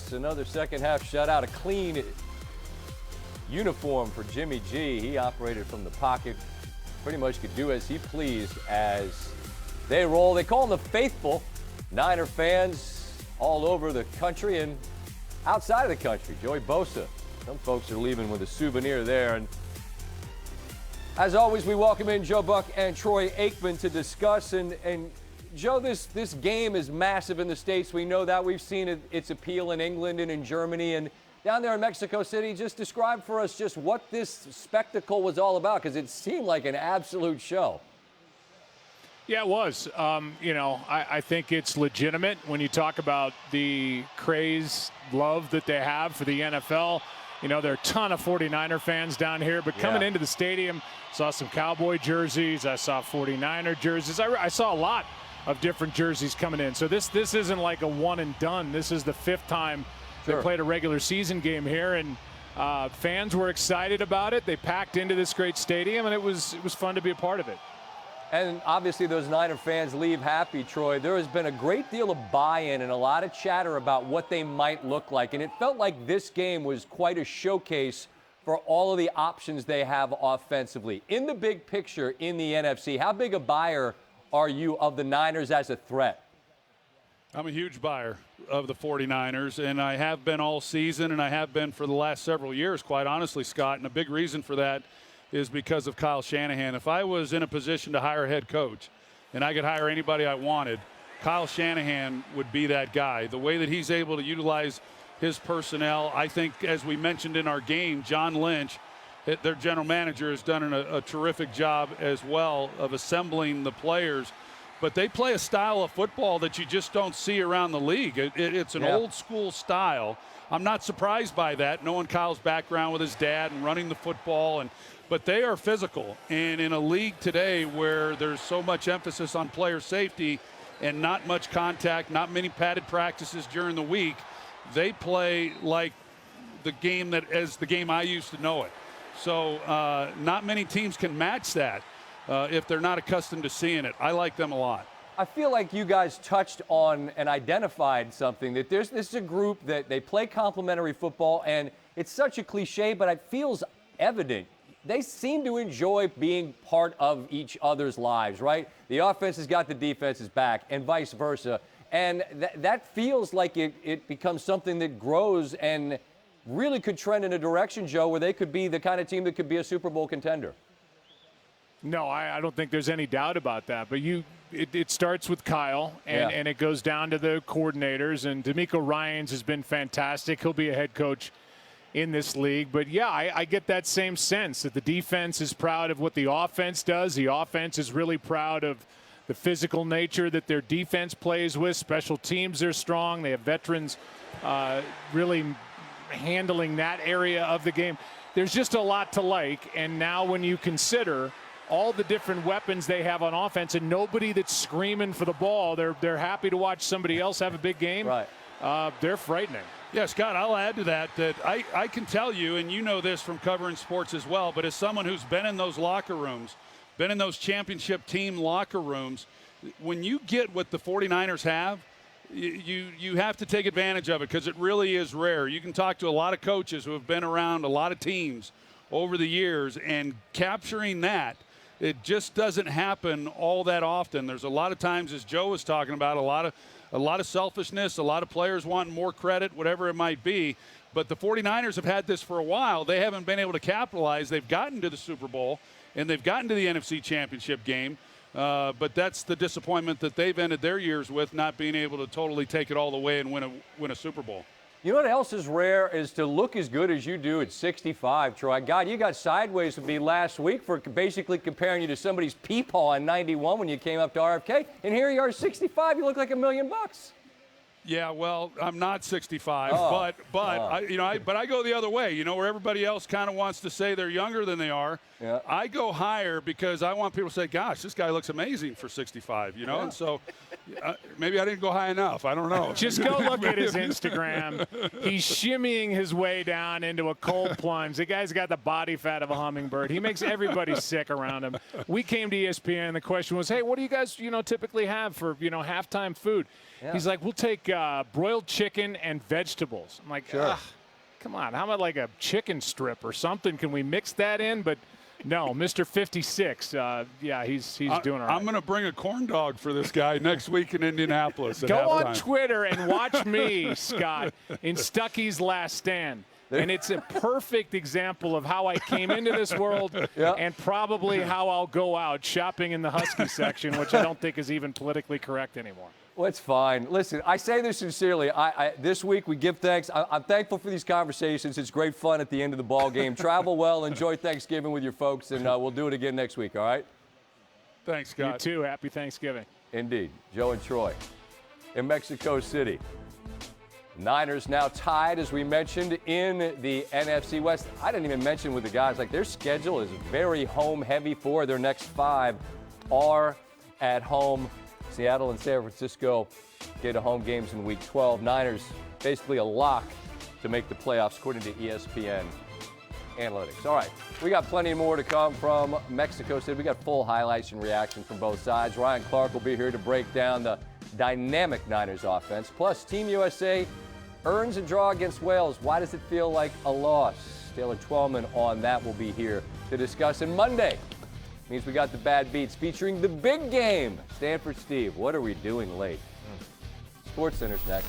YDS, another second half shutout, a clean uniform for Jimmy G. He operated from the pocket, pretty much could do as he pleased as they roll. They call them the faithful. Niner fans all over the country and outside of the country. Joey Bosa, some folks are leaving with a souvenir there. And as always, we welcome in Joe Buck and Troy Aikman to discuss. And Joe, this game is massive in the States. We know that. We've seen its appeal in England and in Germany. And down there in Mexico City, just describe for us just what this spectacle was all about, because it seemed like an absolute show. Yeah, it was. I think it's legitimate when you talk about the craze, love that they have for the NFL. You know, there are a ton of 49er fans down here, but coming into the stadium, saw some Cowboy jerseys. I saw 49er jerseys. I saw a lot of different jerseys coming in. So this isn't like a one and done. This is the fifth time they played a regular season game here, and fans were excited about it. They packed into this great stadium, and it was fun to be a part of it. And obviously those Niner fans leave happy, Troy. There has been a great deal of buy-in and a lot of chatter about what they might look like. And it felt like this game was quite a showcase for all of the options they have offensively. In the big picture in the NFC, how big a buyer are you of the Niners as a threat? I'm a huge buyer of the 49ers, and I have been all season, and I have been for the last several years, quite honestly, Scott. And a big reason for that is because of Kyle Shanahan. If I was in a position to hire a head coach and I could hire anybody I wanted, Kyle Shanahan would be that guy. The way that he's able to utilize his personnel, I think, as we mentioned in our game, John Lynch, their general manager, has done a terrific job as well of assembling the players. But they play a style of football that you just don't see around the league. It's an old school style. I'm not surprised by that, knowing Kyle's background with his dad and running the football. But they are physical. And in a league today where there's so much emphasis on player safety and not much contact, not many padded practices during the week, they play like the game I used to know it. So not many teams can match that if they're not accustomed to seeing it. I like them a lot. I feel like you guys touched on and identified something, that this is a group that they play complementary football, and it's such a cliche, but it feels evident. They seem to enjoy being part of each other's lives, right? The offense has got the defense's back and vice versa. And that feels like it becomes something that grows and really could trend in a direction, Joe, where they could be the kind of team that could be a Super Bowl contender. No, I don't think there's any doubt about that. But it starts with Kyle, and it goes down to the coordinators. And DeMeco Ryans has been fantastic. He'll be a head coach in this league. But, yeah, I get that same sense that the defense is proud of what the offense does. The offense is really proud of the physical nature that their defense plays with. Special teams are strong. They have veterans really handling that area of the game. There's just a lot to like. And now when you consider all the different weapons they have on offense and nobody that's screaming for the ball, they're happy to watch somebody else have a big game. Right. They're frightening. Yeah, Scott, I'll add to that I can tell you, and you know this from covering sports as well, but as someone who's been in those locker rooms, been in those championship team locker rooms, when you get what the 49ers have, you have to take advantage of it, because it really is rare. You can talk to a lot of coaches who have been around a lot of teams over the years, and capturing that, it just doesn't happen all that often. There's a lot of times, as Joe was talking about, a lot of selfishness, a lot of players wanting more credit, whatever it might be. But the 49ers have had this for a while. They haven't been able to capitalize. They've gotten to the Super Bowl, and they've gotten to the NFC Championship game. But that's the disappointment that they've ended their years with, not being able to totally take it all the way and win a Super Bowl. You know what else is rare is to look as good as you do at 65, Troy. God, you got sideways with me last week for basically comparing you to somebody's peepaw in 91 when you came up to RFK. And here you are, 65. You look like $1 million. Yeah, well, I'm not 65, but I go the other way. You know, where everybody else kind of wants to say they're younger than they are. Yeah. I go higher because I want people to say, "Gosh, this guy looks amazing for 65." You know, and so Maybe I didn't go high enough. I don't know. Just go look at his Instagram. He's shimmying his way down into a cold plunge. The guy's got the body fat of a hummingbird. He makes everybody sick around him. We came to ESPN, and the question was, hey, what do you guys, typically have for, halftime food? Yeah. He's like, we'll take broiled chicken and vegetables. I'm like, sure. Come on. How about like a chicken strip or something? Can we mix that in? But no, Mr. 56. He's doing all right. I'm going to bring a corn dog for this guy next week in Indianapolis. Go on Twitter and watch me, Scott, in Stuckey's Last Stand. And it's a perfect example of how I came into this world and probably how I'll go out shopping in the Husky section, which I don't think is even politically correct anymore. Well, it's fine. Listen, I say this sincerely. This week we give thanks. I'm thankful for these conversations. It's great fun at the end of the ball game. Travel well. Enjoy Thanksgiving with your folks, and we'll do it again next week, all right? Thanks, Scott. You too. Happy Thanksgiving. Indeed. Joe and Troy in Mexico City. Niners now tied, as we mentioned, in the NFC West. I didn't even mention with the guys, like their schedule is very home-heavy. For their next 5 are at home. Seattle and San Francisco get to home games in Week 12. Niners basically a lock to make the playoffs, according to ESPN analytics. All right, we got plenty more to come from Mexico City. We got full highlights and reaction from both sides. Ryan Clark will be here to break down the dynamic Niners offense. Plus, Team USA earns a draw against Wales. Why does it feel like a loss? Taylor Twellman on that will be here to discuss. And Monday means we got the bad beats featuring the big game. Stanford Steve, what are we doing late? SportsCenter's next.